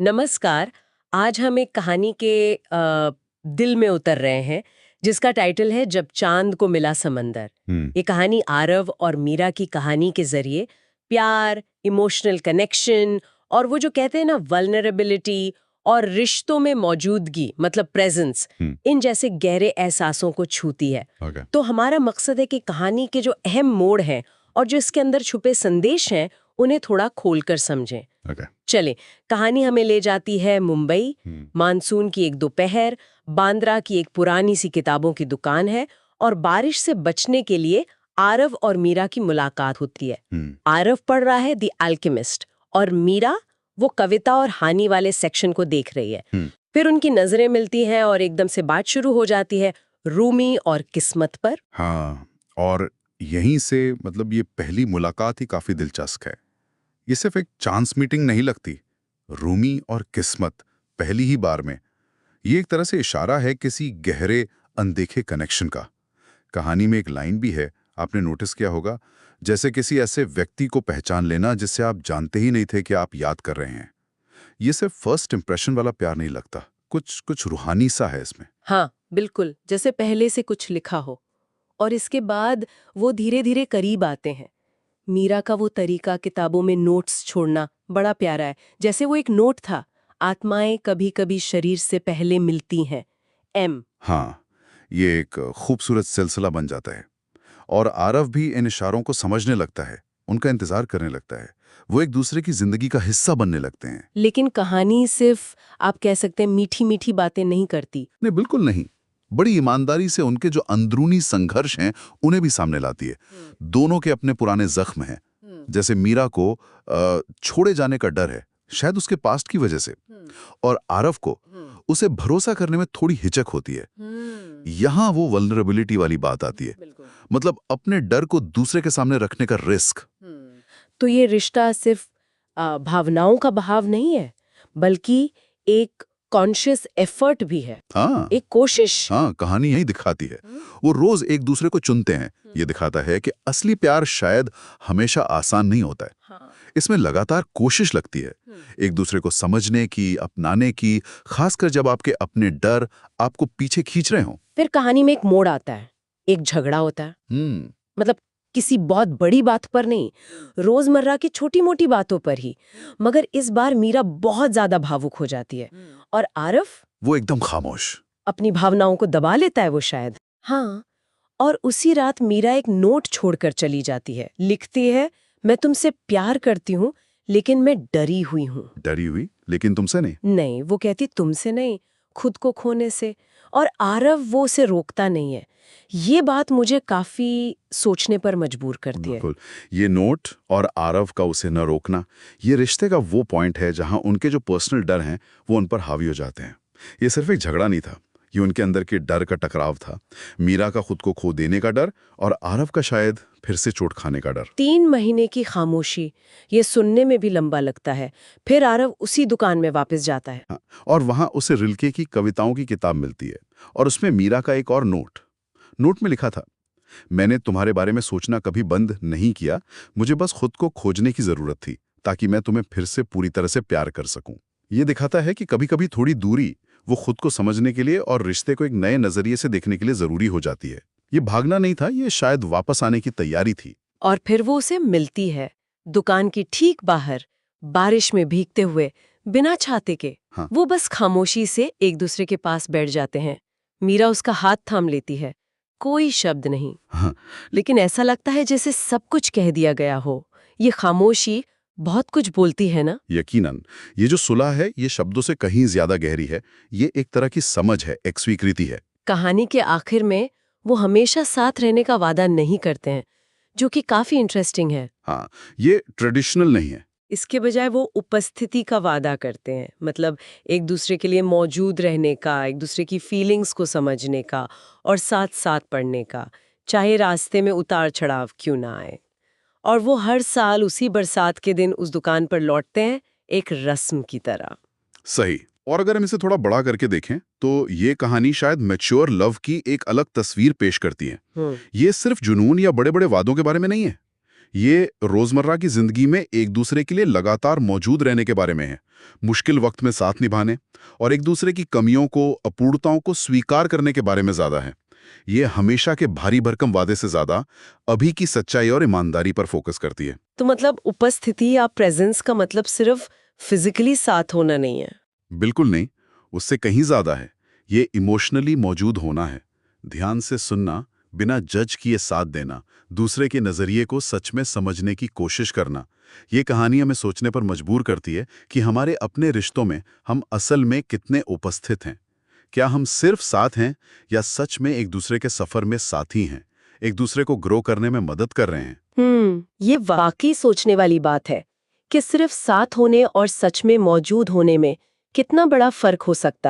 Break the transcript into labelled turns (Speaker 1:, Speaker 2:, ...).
Speaker 1: नमस्कार। आज हम एक कहानी के दिल में उतर रहे हैं जिसका टाइटल है जब चांद को मिला समंदर।
Speaker 2: हम्म।
Speaker 1: ये कहानी आरव और मीरा की कहानी के जरिए प्यार, इमोशनल कनेक्शन और वो जो कहते हैं ना वल्नरेबिलिटी और रिश्तों में मौजूदगी मतलब प्रेजेंस, इन जैसे गहरे एहसासों को छूती है।
Speaker 2: ओके।
Speaker 1: तो हमारा मकसद है कि कहानी के जो अहम मोड़ हैं और जो इसके अंदर छुपे संदेश हैं उन्हें थोड़ा खोलकर समझें।
Speaker 2: ओके।
Speaker 1: चले, कहानी हमें ले जाती है मुंबई।
Speaker 2: हम्म।
Speaker 1: मानसून की एक दोपहर, बांद्रा की एक पुरानी सी किताबों की दुकान है और बारिश से बचने के लिए आरव और मीरा की मुलाकात होती है। आरव पढ़ रहा है द अल्केमिस्ट और मीरा वो कविता और हानि वाले सेक्शन को देख रही है। फिर उनकी नजरें मिलती हैं और एकदम से बात शुरू हो जाती है रूमी और किस्मत पर।
Speaker 2: हाँ, और यहीं से मतलब ये पहली मुलाकात ही काफी दिलचस्प है। ये सिर्फ एक चांस मीटिंग नहीं लगती। रूमी और किस्मत पहली ही बार में, ये एक तरह से इशारा है किसी गहरे अनदेखे कनेक्शन का। कहानी में एक लाइन भी है, आपने नोटिस किया होगा, जैसे किसी ऐसे व्यक्ति को पहचान लेना जिससे आप जानते ही नहीं थे कि आप याद कर रहे हैं। ये सिर्फ फर्स्ट इंप्रेशन वाला प्यार नहीं लगता, कुछ कुछ रूहानी सा है इसमें।
Speaker 1: हाँ बिल्कुल, जैसे पहले से कुछ लिखा हो और इसके बाद वो धीरे धीरे करीब आते हैं। मीरा का वो तरीका किताबों में नोट्स छोड़ना बड़ा प्यारा है। जैसे वो एक नोट था, आत्माएं कभी कभी शरीर से पहले मिलती हैं। एम।
Speaker 2: हाँ, ये एक खूबसूरत सिलसिला बन जाता है और आरव भी इन इशारों को समझने लगता है, उनका इंतजार करने लगता है। वो एक दूसरे की जिंदगी का हिस्सा बनने लगते हैं।
Speaker 1: लेकिन कहानी सिर्फ आप कह सकते हैं मीठी मीठी बातें नहीं करती।
Speaker 2: नहीं, बिल्कुल नहीं। बड़ी ईमानदारी से उनके जो अंदरूनी संघर्ष हैं उन्हें भी सामने लाती है। दोनों के अपने पुराने जख्म हैं। जैसे मीरा को छोड़े जाने का डर है, शायद उसके पास्ट की वजह से, और आरव को उसे भरोसा करने में थोड़ी हिचक होती है। यहाँ वो वल्नरेबिलिटी वाली बात आती है, मतलब अपने डर को दूसरे के सामने रखने का रिस्क।
Speaker 1: तो ये रिश्ता सिर्फ भावनाओं का बहाव नहीं है, बल्कि एक कॉन्शियस एफर्ट भी है।
Speaker 2: हाँ,
Speaker 1: एक कोशिश।
Speaker 2: हाँ, कहानी यही दिखाती है। वो रोज एक दूसरे को चुनते हैं। ये दिखाता है कि असली प्यार शायद हमेशा आसान नहीं होता है।
Speaker 1: हाँ।
Speaker 2: इसमें लगातार कोशिश लगती है, एक दूसरे को समझने की, अपनाने की, खासकर जब आपके अपने डर आपको पीछे खींच रहे हों।
Speaker 1: फिर कहानी में एक मोड़ आता है, एक झगड़ा होता है। मतलब किसी बहुत बड़ी बात पर नहीं, रोजमर्रा की छोटी मोटी बातों पर ही। मगर इस बार मीरा बहुत ज्यादा भावुक हो जाती है और आरव
Speaker 2: वो एकदम खामोश।
Speaker 1: अपनी भावनाओं को दबा लेता है वो शायद। हाँ, और उसी रात मीरा एक नोट छोड़कर चली जाती है। लिखती है, मैं तुमसे प्यार करती हूँ लेकिन मैं डरी हुई हूँ।
Speaker 2: डरी हुई, लेकिन तुमसे नहीं।
Speaker 1: नहीं, वो कहती तुमसे नहीं, खुद को खोने से। और आरव वो उसे रोकता नहीं है। ये बात मुझे काफी सोचने पर मजबूर करती है।
Speaker 2: बिल्कुल, ये नोट और आरव का उसे न रोकना, ये रिश्ते का वो पॉइंट है जहां उनके जो पर्सनल डर हैं वो उन पर हावी हो जाते हैं। ये सिर्फ एक झगड़ा नहीं था, ये उनके अंदर के डर का टकराव था। मीरा का खुद को खो देने का डर और आरव का शायद फिर से चोट खाने का डर।
Speaker 1: 3 महीने की खामोशी, ये सुनने में भी लंबा लगता है। फिर आरव उसी दुकान में वापस जाता है।
Speaker 2: हाँ, और वहां उसे रिल्के की कविताओं की किताब मिलती है और उसमें मीरा का एक और नोट। नोट में लिखा था, मैंने तुम्हारे बारे में सोचना कभी बंद नहीं किया, मुझे बस खुद को खोजने की जरूरत थी ताकि मैं तुम्हें फिर से पूरी तरह से प्यार कर सकूं। ये दिखाता है कि कभी-कभी थोड़ी दूरी वो खुद को समझने के लिए और रिश्ते को एक नए नजरिए से देखने के लिए जरूरी हो जाती है। ये भागना नहीं था, ये शायद वापस आने की तैयारी थी।
Speaker 1: और फिर वो उसे मिलती है दुकान की ठीक बाहर, बारिश में भीगते हुए, बिना छाते के।
Speaker 2: हाँ।
Speaker 1: वो बस खामोशी से एक दूसरे के पास बैठ जाते हैं। मीरा उसका हाथ थाम लेती है, कोई शब्द नहीं।
Speaker 2: हाँ।
Speaker 1: लेकिन ऐसा लगता है जैसे सब कुछ कह दिया गया हो। ये खामोशी बहुत कुछ बोलती है ना।
Speaker 2: यकीनन, ये जो सुलह है ये शब्दों से कहीं ज्यादा गहरी है। ये एक तरह की समझ है, एक स्वीकृति है।
Speaker 1: कहानी के आखिर में वो हमेशा साथ रहने का वादा नहीं करते हैं, जो कि काफी इंटरेस्टिंग है।
Speaker 2: हाँ, ये ट्रेडिशनल नहीं है।
Speaker 1: इसके बजाय वो उपस्थिति का वादा करते हैं, मतलब एक दूसरे के लिए मौजूद रहने का, एक दूसरे की फीलिंग्स को समझने का और साथ साथ पढ़ने का, चाहे रास्ते में उतार चढ़ाव क्यों ना आए। और वो हर साल उसी बरसात के दिन उस दुकान पर लौटते हैं, एक रस्म की तरह।
Speaker 2: सही। और अगर हम इसे थोड़ा बड़ा करके देखें तो ये कहानी शायद मैच्योर लव की एक अलग तस्वीर पेश करती है। ये सिर्फ जुनून या बड़े बड़े वादों के बारे में नहीं है। ये रोजमर्रा की जिंदगी में एक दूसरे के लिए लगातार मौजूद रहने के बारे में है, मुश्किल वक्त में साथ निभाने और एक दूसरे की कमियों को, अपूर्णताओं को स्वीकार करने के बारे में ज्यादा है। ये हमेशा के भारी भरकम वादे से ज्यादा अभी की सच्चाई और ईमानदारी पर फोकस करती है।
Speaker 1: तो मतलब उपस्थिति या प्रेजेंस का मतलब सिर्फ फिजिकली साथ होना नहीं है।
Speaker 2: बिल्कुल नहीं, उससे कहीं ज्यादा है। ये इमोशनली मौजूद होना है, ध्यान से सुनना, बिना जज किए साथ देना, दूसरे के नजरिए को सच में समझने की कोशिश करना। ये कहानी हमें सोचने पर मजबूर करती है कि हमारे अपने रिश्तों में हम असल में कितने उपस्थित हैं। क्या हम सिर्फ साथ हैं या सच में एक दूसरे के सफर में साथी हैं, एक दूसरे को ग्रो करने में मदद कर रहे हैं।
Speaker 1: ये वाकई सोचने वाली बात है कि सिर्फ साथ होने और सच में मौजूद होने में कितना बड़ा फर्क हो सकता है।